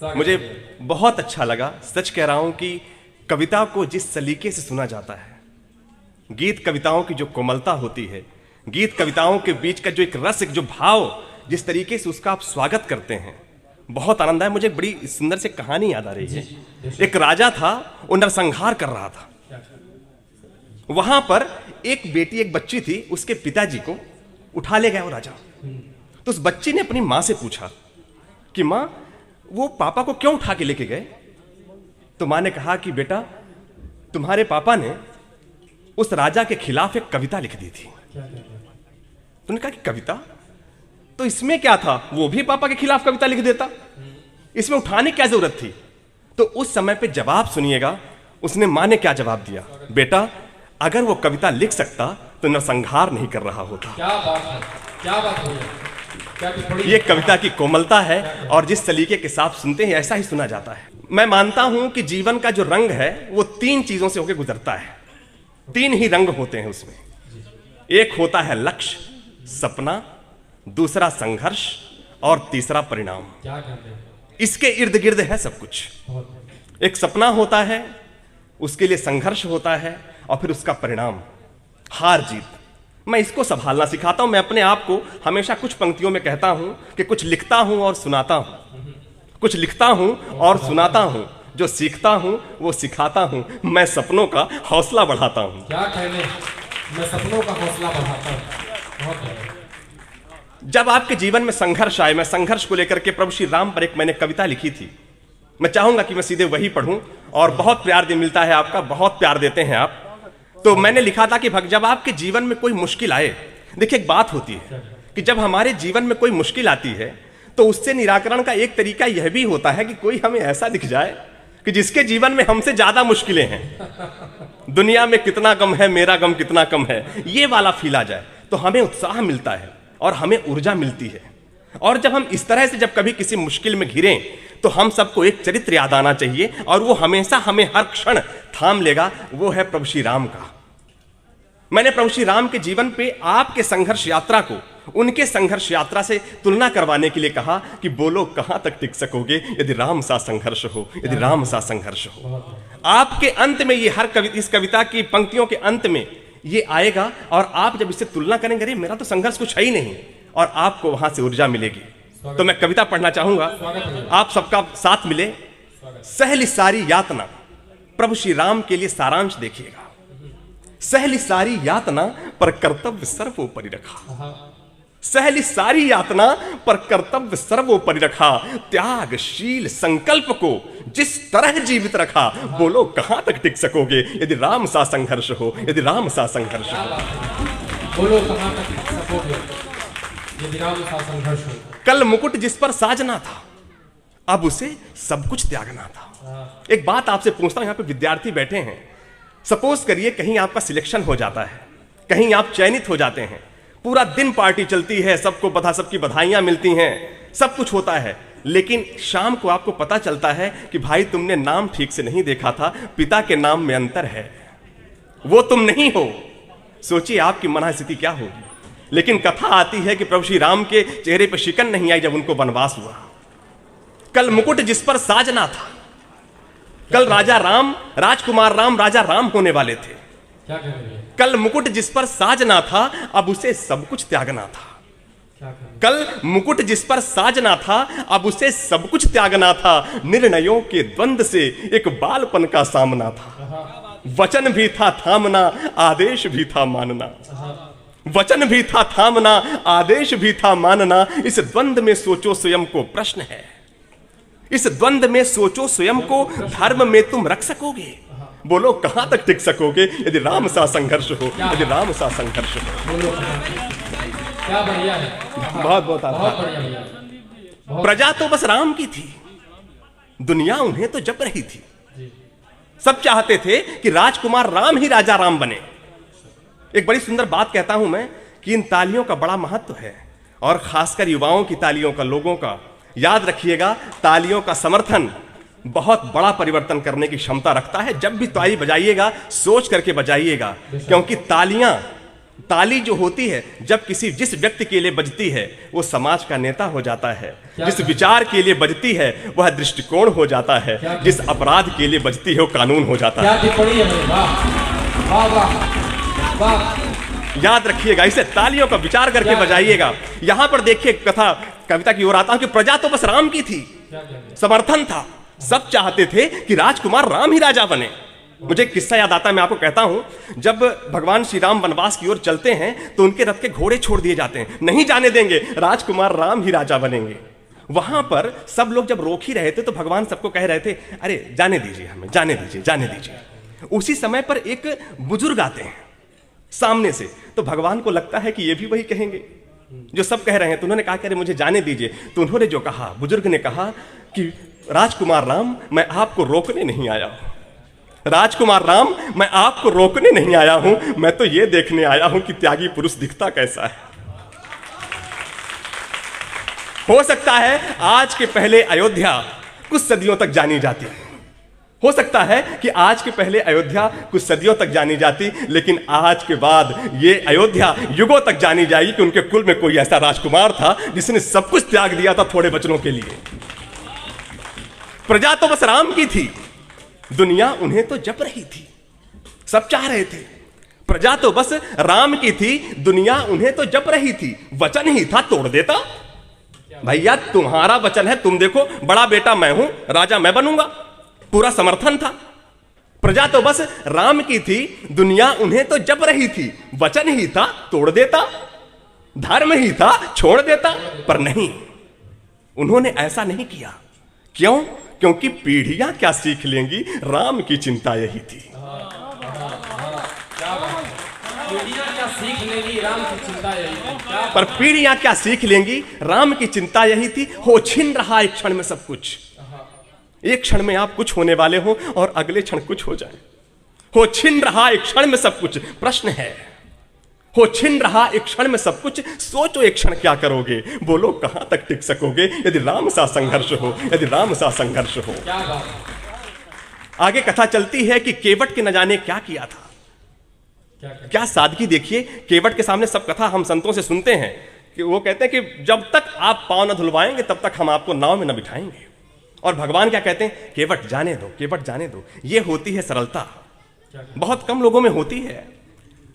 मुझे बहुत अच्छा लगा, सच कह रहा हूं कि कविता को जिस सलीके से सुना जाता है, गीत कविताओं की जो कोमलता होती है, गीत कविताओं के बीच का जो एक रस, एक जो भाव, जिस तरीके से उसका आप स्वागत करते हैं, बहुत आनंद आया। मुझे बड़ी सुंदर से कहानी याद आ रही है। एक राजा था, वो नरसंहार कर रहा था। वहां पर एक बेटी, एक बच्ची थी, उसके पिताजी को उठा ले गया वो राजा। तो उस बच्ची ने अपनी मां से पूछा कि मां, वो पापा को क्यों उठा के लेके गए? तो मां ने कहा कि बेटा, तुम्हारे पापा ने उस राजा के खिलाफ एक कविता लिख दी थी। तुमने कहा कि कविता? तो इसमें क्या था, वो भी पापा के खिलाफ कविता लिख देता, इसमें उठाने की क्या जरूरत थी? तो उस समय पे जवाब सुनिएगा, उसने मां ने क्या जवाब दिया, बेटा अगर वो कविता लिख सकता तो नरसंहार नहीं कर रहा होता। क्या बात है, क्या बात है, ये कविता की कोमलता है, और जिस सलीके के साथ सुनते हैं ऐसा ही सुना जाता है। मैं मानता हूं कि जीवन का जो रंग है वो तीन चीजों से होकर गुजरता है। तीन ही रंग होते हैं उसमें। एक होता है लक्ष्य, सपना, दूसरा संघर्ष, और तीसरा परिणाम। क्या कहते हैं? इसके इर्द गिर्द है सब कुछ। एक सपना होता है, उसके लिए संघर्ष होता है, और फिर उसका परिणाम हार जीत। मैं इसको संभालना सिखाता हूं। मैं अपने आप को हमेशा कुछ पंक्तियों में कहता हूं कि कुछ लिखता हूं और सुनाता हूं, कुछ लिखता हूं और सुनाता हूं, जो सीखता हूं वो सिखाता हूं, मैं सपनों का हौसला बढ़ाता हूं। क्या कहने, मैं सपनों का हौसला बढ़ाता हूं। बहुत है। जब आपके जीवन में संघर्ष आए, मैं संघर्ष को लेकर के प्रभु श्री राम पर एक मैंने कविता लिखी थी। मैं चाहूंगा कि मैं सीधे वही पढ़ूं, और बहुत प्यार मिलता है आपका, बहुत प्यार देते हैं आप। तो मैंने लिखा था कि जब आपके जीवन में कोई मुश्किल आए, देखिए एक बात होती है कि जब हमारे जीवन में कोई मुश्किल आती है तो उससे निराकरण का एक तरीका यह भी होता है कि कोई हमें ऐसा दिख जाए कि जिसके जीवन में हमसे ज्यादा मुश्किलें हैं। दुनिया में कितना गम है, मेरा गम कितना कम है, ये वाला फील आ जाए तो हमें उत्साह मिलता है और हमें ऊर्जा मिलती है। और जब हम इस तरह से जब कभी किसी मुश्किल में घिरें तो हम सबको एक चरित्र याद आना चाहिए, और वो हमेशा हमें हर क्षण थाम लेगा, वो है प्रभु श्री राम का। मैंने प्रभु श्री राम के जीवन पे आपके संघर्ष यात्रा को उनके संघर्ष यात्रा से तुलना करवाने के लिए कहा कि बोलो कहां तक टिक सकोगे यदि राम सा संघर्ष हो, यदि राम सा संघर्ष हो। आपके अंत में ये इस कविता की पंक्तियों के अंत में ये आएगा, और आप जब इससे तुलना करेंगे, अरे मेरा तो संघर्ष कुछ है ही नहीं, और आपको वहां से ऊर्जा मिलेगी। तो मैं कविता पढ़ना चाहूंगा, आप सबका साथ मिले। सहली सारी यातना, प्रभु श्री राम के लिए सारांश देखिएगा। सहली सारी यातना पर कर्तव्य सर्वोपरि रखा, सहली सारी यातना पर कर्तव्य सर्वोपरि रखा, त्यागशील संकल्प को जिस तरह जीवित रखा, बोलो कहां तक टिक सकोगे यदि राम सा संघर्ष हो, यदि राम सा संघर्ष हो। बोलो कहां तक टिक सकोगे यदि राम सा संघर्ष हो। कल मुकुट जिस पर साजना था, अब उसे सब कुछ त्यागना था। एक बात आपसे पूछता हूं, यहां पे विद्यार्थी बैठे हैं, सपोज करिए कहीं आपका सिलेक्शन हो जाता है, कहीं आप चयनित हो जाते हैं, पूरा दिन पार्टी चलती है, सबकी बधाइयां मिलती हैं, सब कुछ होता है, लेकिन शाम को आपको पता चलता है कि भाई तुमने नाम ठीक से नहीं देखा था, पिता के नाम में अंतर है, वो तुम नहीं हो। सोचिए आपकी मनःस्थिति क्या होगी। लेकिन कथा आती है कि प्रभु श्री राम के चेहरे पर शिकन नहीं आई जब उनको वनवास हुआ। कल मुकुट जिस पर साजना था, कल राजकुमार राम राजा राम होने वाले थे। क्या कह रहे हैं? कल मुकुट जिस पर साजना था, अब उसे सब कुछ त्यागना था। क्या कह रहे हैं? कल मुकुट जिस पर साजना था, अब उसे सब कुछ त्यागना था। निर्णयों के द्वंद से एक बालपन का सामना था, वचन भी था थामना, आदेश भी था मानना, वचन भी था थामना, आदेश भी था मानना। इस द्वंद में सोचो स्वयं को, प्रश्न है, इस द्वंद में सोचो स्वयं को, धर्म में तुम रख सकोगे, बोलो कहां तक टिक सकोगे यदि राम सा संघर्ष हो, यदि राम सा संघर्ष हो। बोलो क्या बढ़िया है। बहुत बहुत आभार। बढ़िया भैया। प्रजा तो बस राम की थी, दुनिया उन्हें तो जप रही थी। सब चाहते थे कि राजकुमार राम ही राजा राम बने। एक बड़ी सुंदर बात कहता हूं मैं कि इन तालियों का बड़ा महत्व है, और खासकर युवाओं की तालियों का, लोगों का। याद रखिएगा, तालियों का समर्थन बहुत बड़ा परिवर्तन करने की क्षमता रखता है। जब भी ताली बजाइएगा सोच करके बजाइएगा, क्योंकि तालियां ताली जो होती है जब किसी जिस व्यक्ति के लिए बजती है वो समाज का नेता हो जाता है, जिस विचार के लिए बजती है वह दृष्टिकोण हो जाता है, जिस अपराध के लिए बजती है वो कानून हो जाता है। क्या टिप्पणी है, वाह वाह वाह वाह। याद रखिएगा, इसे तालियों का विचार करके बजाइएगा। यहां पर देखिए कविता की ओर आता हूं कि प्रजा तो बस राम की थी, समर्थन था, सब चाहते थे कि राजकुमार राम ही राजा बने। मुझे एक किस्सा याद आता है, मैं आपको कहता हूं। जब भगवान श्री राम वनवास की ओर चलते हैं तो उनके रथ के घोड़े छोड़ दिए जाते हैं, नहीं जाने देंगे, राजकुमार राम ही राजा बनेंगे। वहां पर सब लोग जब रोक ही रहे थे तो भगवान सबको कह रहे थे, अरे जाने दीजिए, हमें जाने दीजिए, जाने दीजिए। उसी समय पर एक बुजुर्ग आते हैं सामने से, तो भगवान को लगता है कि ये भी वही कहेंगे जो सब कह रहे हैं, तो उन्होंने कहा कि अरे मुझे जाने दीजिए। तो उन्होंने जो कहा, बुजुर्ग ने कहा कि राजकुमार राम, मैं आपको रोकने नहीं आया हूं, राजकुमार राम, मैं आपको रोकने नहीं आया हूं, मैं तो ये देखने आया हूं कि त्यागी पुरुष दिखता कैसा है। हो सकता है आज के पहले अयोध्या कुछ सदियों तक जानी जाती, हो सकता है कि आज के पहले अयोध्या कुछ सदियों तक जानी जाती, लेकिन आज के बाद ये अयोध्या युगों तक जानी जाएगी कि उनके कुल में कोई ऐसा राजकुमार था जिसने सब कुछ त्याग दिया था थोड़े बचनों के लिए। प्रजा तो बस राम की थी, दुनिया उन्हें तो जप रही थी, सब चाह रहे थे। प्रजा तो बस राम की थी, दुनिया उन्हें तो जप रही थी, वचन ही था तोड़ देता। भैया तुम्हारा वचन है, तुम देखो, बड़ा बेटा मैं हूं, राजा मैं बनूंगा, पूरा समर्थन था। प्रजा तो बस राम की थी, दुनिया उन्हें तो जप रही थी, वचन ही था तोड़ देता, धर्म ही था छोड़ देता। पर नहीं, उन्होंने ऐसा नहीं किया। क्यों? क्योंकि पीढ़ियां क्या सीख लेंगी, राम की चिंता यही थी। पीढ़ियां क्या सीख लेंगी, राम की चिंता यही थी। पर पीढ़ियां क्या सीख लेंगी, राम की चिंता यही थी। हो छिन रहा एक क्षण में सब कुछ, एक क्षण में आप कुछ होने वाले हो और अगले क्षण कुछ हो जाए। हो छिन रहा एक क्षण में सब कुछ। प्रश्न है, हो छिन रहा एक क्षण में सब कुछ, सोचो एक क्षण क्या करोगे, बोलो कहां तक टिक सकोगे यदि राम सा संघर्ष हो, यदि राम सा संघर्ष हो। आगे कथा चलती है कि केवट के न जाने क्या किया था। क्या सादगी देखिए, केवट के सामने सब कथा हम संतों से सुनते हैं कि वो कहते हैं कि जब तक आप पांव न धुलवाएंगे तब तक हम आपको नाव में न बिठाएंगे। और भगवान क्या कहते हैं, केवट जाने दो, केवट जाने दो। ये होती है सरलता, बहुत कम लोगों में होती है।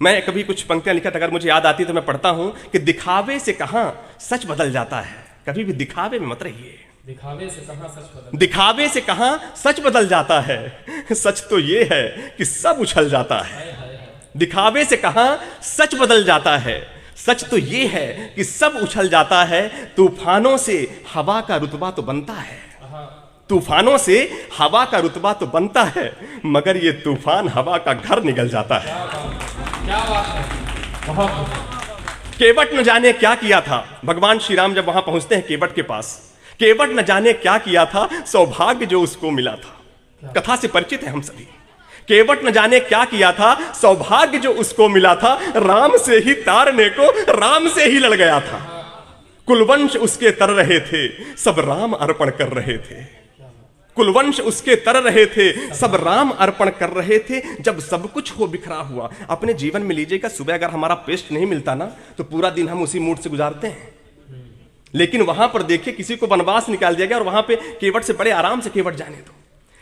मैं कभी कुछ पंक्तियां लिखा, अगर मुझे याद आती तो मैं पढ़ता हूं कि दिखावे से कहां सच बदल जाता है। कभी भी दिखावे में मत रहिए, दिखावे से कहां सच बदल, दिखावे से कहां सच बदल जाता है। सच तो ये है कि सब उछल जाता है। दिखावे से कहां सच बदल जाता है, सच तो ये है कि सब उछल जाता है। तूफानों से हवा का रुतबा तो बनता है, तूफानों से हवा का रुतबा तो बनता है, मगर ये तूफान हवा का घर निगल जाता है। क्या बात है, बहुत। केवट न जाने क्या किया था। भगवान श्री राम जब वहां पहुंचते हैं केवट के पास, केवट न जाने क्या किया था, सौभाग्य जो उसको मिला था। कथा से परिचित है हम सभी। केवट न जाने क्या किया था, सौभाग्य जो उसको मिला था, राम से ही तारने को राम से ही लड़ गया था। कुलवंश उसके तर रहे थे, सब राम अर्पण कर रहे थे। कुलवंश उसके तर रहे थे, सब राम अर्पण कर रहे थे। जब सब कुछ हो बिखरा हुआ, अपने जीवन में लीजिएगा, सुबह अगर हमारा पेस्ट नहीं मिलता ना तो पूरा दिन हम उसी मूड से गुजारते हैं। लेकिन वहां पर देखिए, किसी को वनवास निकाल दिया गया और वहां पे केवट से बड़े आराम से केवट जाने दो।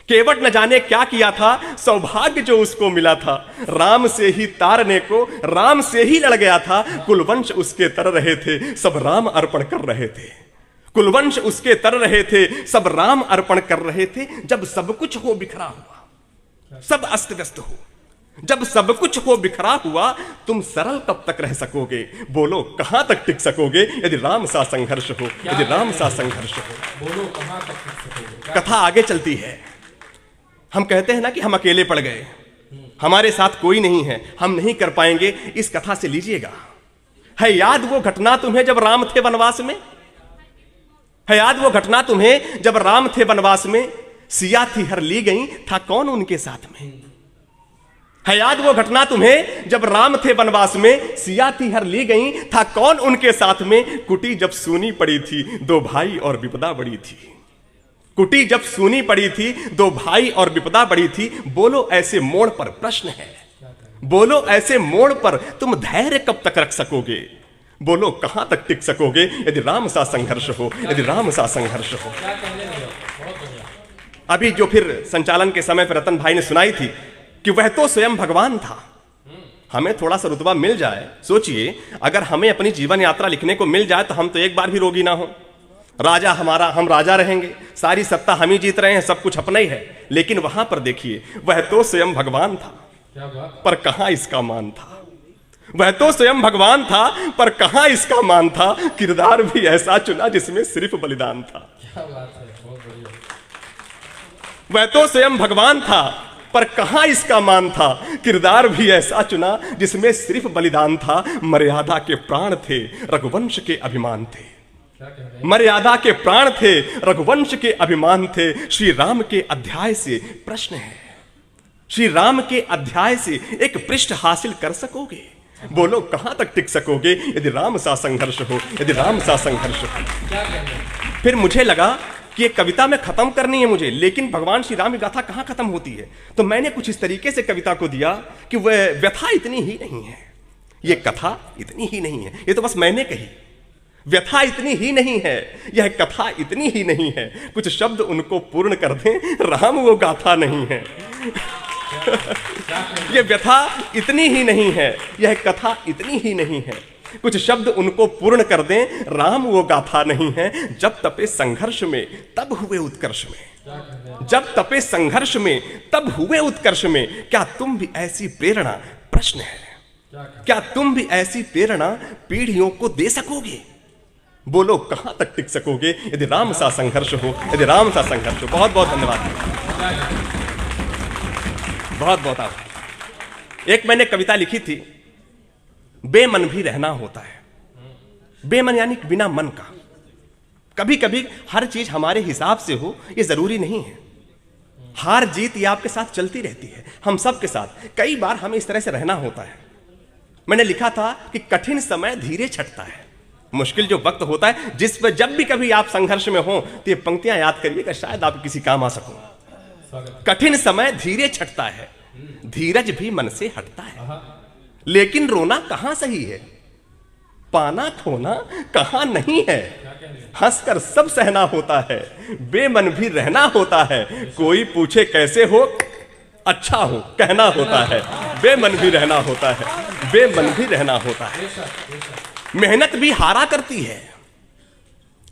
केवट न जाने क्या किया था, सौभाग्य जो उसको मिला था, राम से ही तारने को राम से ही लड़ गया था। कुलवंश उसके तर रहे थे, सब राम अर्पण कर रहे थे। कुलवंश उसके तर रहे थे, सब राम अर्पण कर रहे थे। जब सब कुछ हो बिखरा हुआ, सब अस्त व्यस्त हो, जब सब कुछ हो बिखरा हुआ, तुम सरल कब तक रह सकोगे, बोलो कहां तक टिक सकोगे यदि राम सा संघर्ष हो, यदि राम सा संघर्ष हो। बोलो कहां तक टिक सकोगे। कथा आगे चलती है। हम कहते हैं ना कि हम अकेले पड़ गए, हमारे साथ कोई नहीं है, हम नहीं कर पाएंगे। इस कथा से लीजिएगा, है याद वो घटना तुम्हें जब राम थे वनवास में, है याद वो घटना तुम्हें जब राम थे वनवास में, सिया थी हर ली गई, था कौन उनके साथ में। है याद वो घटना तुम्हें जब राम थे वनवास में, सिया थी हर ली गई, था कौन उनके साथ में। कुटी जब सूनी पड़ी थी, दो भाई और विपदा बड़ी थी। कुटी जब सूनी पड़ी थी, दो भाई और विपदा बड़ी थी। बोलो ऐसे मोड़ पर प्रश्न है, बोलो ऐसे मोड़ पर तुम धैर्य कब तक रख सकोगे? बोलो कहां तक टिक सकोगे यदि राम सा संघर्ष हो, यदि राम सा संघर्ष हो। क्या कहने लगे हो? बहुत बढ़िया। अभी जो फिर संचालन के समय पर रतन भाई ने सुनाई थी कि वह तो स्वयं भगवान था। हमें थोड़ा सा रुतबा मिल जाए, सोचिए अगर हमें अपनी जीवन यात्रा लिखने को मिल जाए तो हम तो एक बार भी रोगी ना हो। राजा हमारा, हम राजा रहेंगे, सारी सत्ता हम ही जीत रहे हैं, सब कुछ अपना ही है। लेकिन वहां पर देखिए वह तो स्वयं भगवान था, क्या बात। पर कहां इसका मान था। वह तो स्वयं भगवान था पर कहां इसका मान था। किरदार भी ऐसा चुना जिसमें सिर्फ बलिदान था। क्या बात है, बहुत बढ़िया। वह तो स्वयं भगवान था पर कहां इसका मान था। किरदार भी ऐसा चुना जिसमें सिर्फ बलिदान था। मर्यादा के प्राण थे, रघुवंश के अभिमान थे। क्या कह रहे हैं? मर्यादा के प्राण थे, रघुवंश के अभिमान थे। श्री राम के अध्याय से प्रश्न है, श्री राम के अध्याय से एक पृष्ठ हासिल कर सकोगे? बोलो कहां तक टिक सकोगे यदि राम सा संघर्ष हो, यदि राम सा संघर्ष हो। क्या कह रहे हैं? फिर मुझे लगा कि ये कविता में खत्म करनी है मुझे, लेकिन भगवान श्री राम की गाथा कहां खत्म होती है। तो मैंने कुछ इस तरीके से कविता को दिया कि वह व्यथा इतनी ही नहीं है, ये कथा इतनी ही नहीं है, ये तो बस मैंने कही। व्यथा इतनी ही नहीं है, यह कथा इतनी ही नहीं है, कुछ शब्द उनको पूर्ण कर दें, राम वो गाथा नहीं है। यह व्यथा इतनी ही नहीं है, यह कथा इतनी ही नहीं है, कुछ शब्द उनको पूर्ण कर दें, राम वो गाथा नहीं है। जब तपे संघर्ष में तब हुए उत्कर्ष में, जब तपे संघर्ष में तब हुए उत्कर्ष में। क्या तुम भी ऐसी प्रेरणा, प्रश्न है, क्या तुम भी ऐसी प्रेरणा पीढ़ियों को दे सकोगे? बोलो कहां तक टिक सकोगे यदि राम सा संघर्ष हो, यदि राम सा संघर्ष हो। बहुत बहुत धन्यवाद, बहुत बहुत आभार। एक मैंने कविता लिखी थी, बेमन भी रहना होता है। बेमन यानी बिना मन का। कभी कभी हर चीज हमारे हिसाब से हो ये जरूरी नहीं है। हार जीत ये आपके साथ चलती रहती है, हम सब के साथ। कई बार हमें इस तरह से रहना होता है। मैंने लिखा था कि कठिन समय धीरे छटता है। मुश्किल जो वक्त होता है, जिस पर जब भी कभी आप संघर्ष में हो तो ये पंक्तियां याद करिएगा, शायद आप किसी काम आ सको। कठिन समय धीरे छटता है, धीरज भी मन से हटता है, लेकिन रोना कहां सही है, पाना खोना कहां नहीं है। हंसकर सब सहना होता है, बेमन भी रहना होता है। कोई पूछे कैसे हो, अच्छा हो कहना होता है। बेमन भी रहना होता है, बेमन भी रहना होता है। मेहनत भी हारा करती है,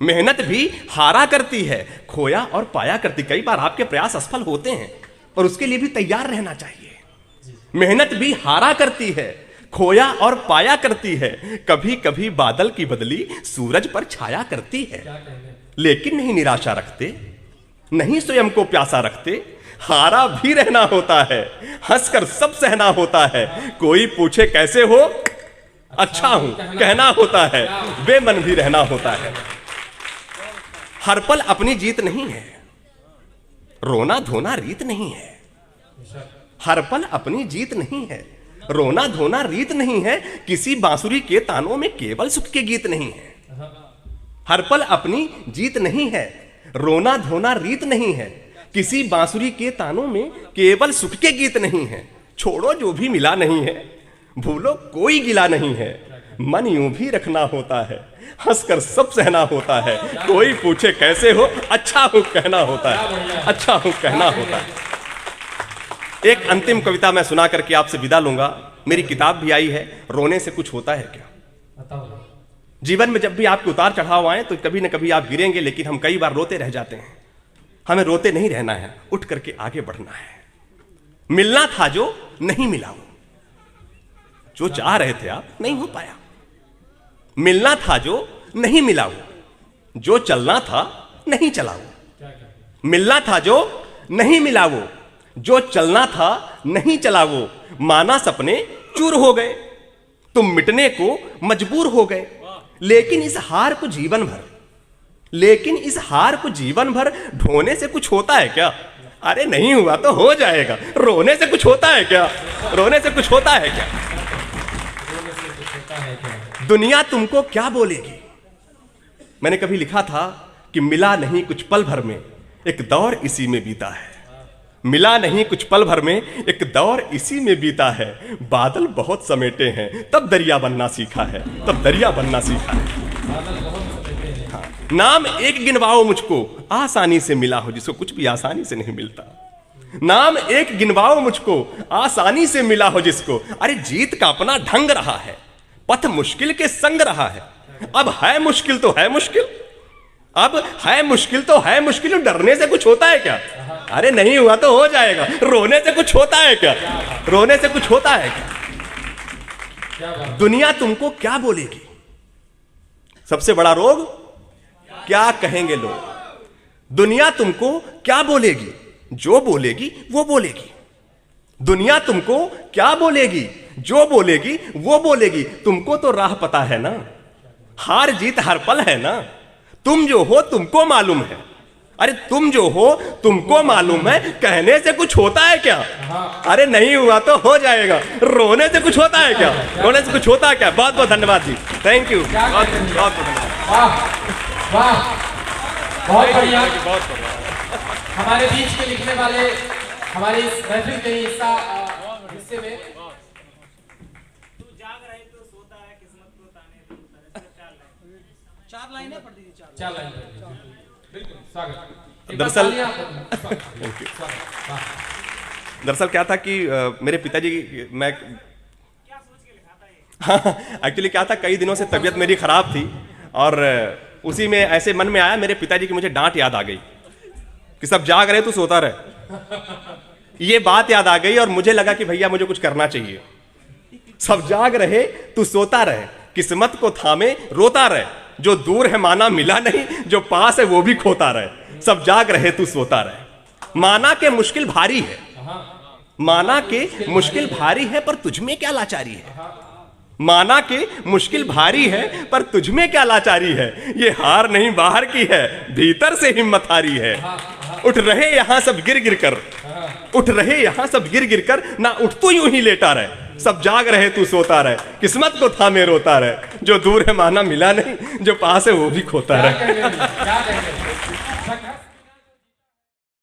मेहनत भी हारा करती है, खोया और पाया करती। कई बार आपके प्रयास असफल होते हैं और उसके लिए भी तैयार रहना चाहिए। मेहनत भी हारा करती है, खोया और पाया करती है। कभी कभी बादल की बदली सूरज पर छाया करती है, लेकिन नहीं निराशा रखते, नहीं स्वयं को प्यासा रखते। हारा भी रहना होता है, हंसकर सब सहना होता है। कोई पूछे कैसे हो, अच्छा हूं कहना होता है। बेमन भी रहना होता है। हर पल अपनी जीत नहीं है, रोना धोना रीत नहीं है। हर पल अपनी जीत नहीं है, रोना धोना रीत नहीं है। किसी बांसुरी के तानों में केवल सुख के गीत नहीं है। हर पल अपनी जीत नहीं है, रोना धोना रीत नहीं है। किसी बांसुरी के तानों में केवल सुख के गीत नहीं है। छोड़ो जो भी मिला नहीं है, भूलो कोई गिला नहीं है। मन यूं भी रखना होता है, हंसकर सब सहना होता है। कोई पूछे कैसे हो, अच्छा हूं कहना होता है, अच्छा हूं कहना होता है। एक अंतिम कविता मैं सुना करके आपसे विदा लूंगा। मेरी किताब भी आई है, रोने से कुछ होता है क्या। बताओ। जीवन में जब भी आपके उतार चढ़ाव आए तो कभी न कभी आप गिरेंगे, लेकिन हम कई बार रोते रह जाते हैं। हमें रोते नहीं रहना है, उठ करके आगे बढ़ना है। मिलना था जो नहीं मिला, वो जो चाह रहे थे आप नहीं हो पाया। मिलना था जो नहीं मिला, वो जो चलना था नहीं चला। वो मिलना था जो नहीं मिला, वो जो चलना था नहीं चला। वो माना सपने चूर हो गए, तुम मिटने को मजबूर हो गए। लेकिन इस हार को जीवन भर, लेकिन इस हार को जीवन भर ढोने से कुछ होता है क्या। अरे नहीं हुआ तो हो जाएगा। रोने से कुछ होता है क्या, रोने से कुछ होता है क्या। दुनिया तुमको क्या बोलेगी। मैंने कभी लिखा था कि मिला नहीं कुछ पल भर में, एक दौर इसी में बीता है। मिला नहीं कुछ पल भर में, एक दौर इसी में बीता है, बादल बहुत समेटे हैं तब दरिया बनना सीखा है, तब दरिया बनना सीखा है। हाँ। नाम एक गिनवाओ मुझको आसानी से मिला हो, जिसको कुछ भी आसानी से नहीं मिलता। नाम एक गिनवाओ मुझको आसानी से मिला हो जिसको, अरे जीत का अपना ढंग रहा है, पथ मुश्किल के संग रहा है। अब है मुश्किल तो है मुश्किल, अब है मुश्किल तो है मुश्किल, डरने से कुछ होता है क्या? अरे नहीं हुआ तो हो जाएगा। रोने से कुछ होता है क्या? रोने से कुछ होता है क्या? दुनिया तुमको क्या बोलेगी? सबसे बड़ा रोग क्या कहेंगे लोग? दुनिया तुमको क्या बोलेगी? जो बोलेगी वो बोलेगी। दुनिया तुमको क्या बोलेगी? जो बोलेगी वो बोलेगी। तुमको तो राह पता है ना, हार जीत हर पल है ना। तुम जो हो तुमको मालूम है, अरे तुम जो हो तुमको मालूम है। कहने से कुछ होता है क्या? अरे नहीं हुआ तो हो जाएगा। रोने से कुछ होता है क्या? रोने से कुछ होता है क्या? बहुत बहुत धन्यवाद जी, थैंक यू। बहुत बहुत वाह वाह, बहुत बढ़िया। हमारे बीच के लिखने वाले हमारे इस महफिल के हिस्से में चार लाइनें पढ़ दीजिए, चार लाइन बिल्कुल स्वागत। दरअसल दरअसल क्या था कि मेरे पिताजी मैं एक्चुअली क्या था, कई दिनों से तबीयत मेरी खराब थी और उसी में ऐसे मन में आया, मेरे पिताजी की मुझे डांट याद आ गई कि सब जाग रहे तू सोता रहे। ये बात याद आ गई और मुझे लगा कि भैया मुझे कुछ करना चाहिए। सब जाग रहे तू सोता रहे, किस्मत को थामे रोता रहे, जो दूर है माना मिला नहीं, जो पास है वो भी खोता रहे। सब जाग रहे तू सोता रहे। माना के मुश्किल भारी है, माना के मुश्किल भारी है, पर तुझमें क्या लाचारी है। माना के मुश्किल भारी है पर तुझमें क्या लाचारी है। ये हार नहीं बाहर की है, भीतर से हिम्मत हारी है। उठ रहे यहां सब गिर गिर कर, उठ रहे यहां सब गिर गिर कर, ना उठ तो यूं ही लेटा रहे। सब जाग रहे तू सोता रहे, किस्मत को थामे रोता रहे, जो दूर है माना मिला नहीं, जो पास है वो भी खोता रहे। क्या कहेंगे?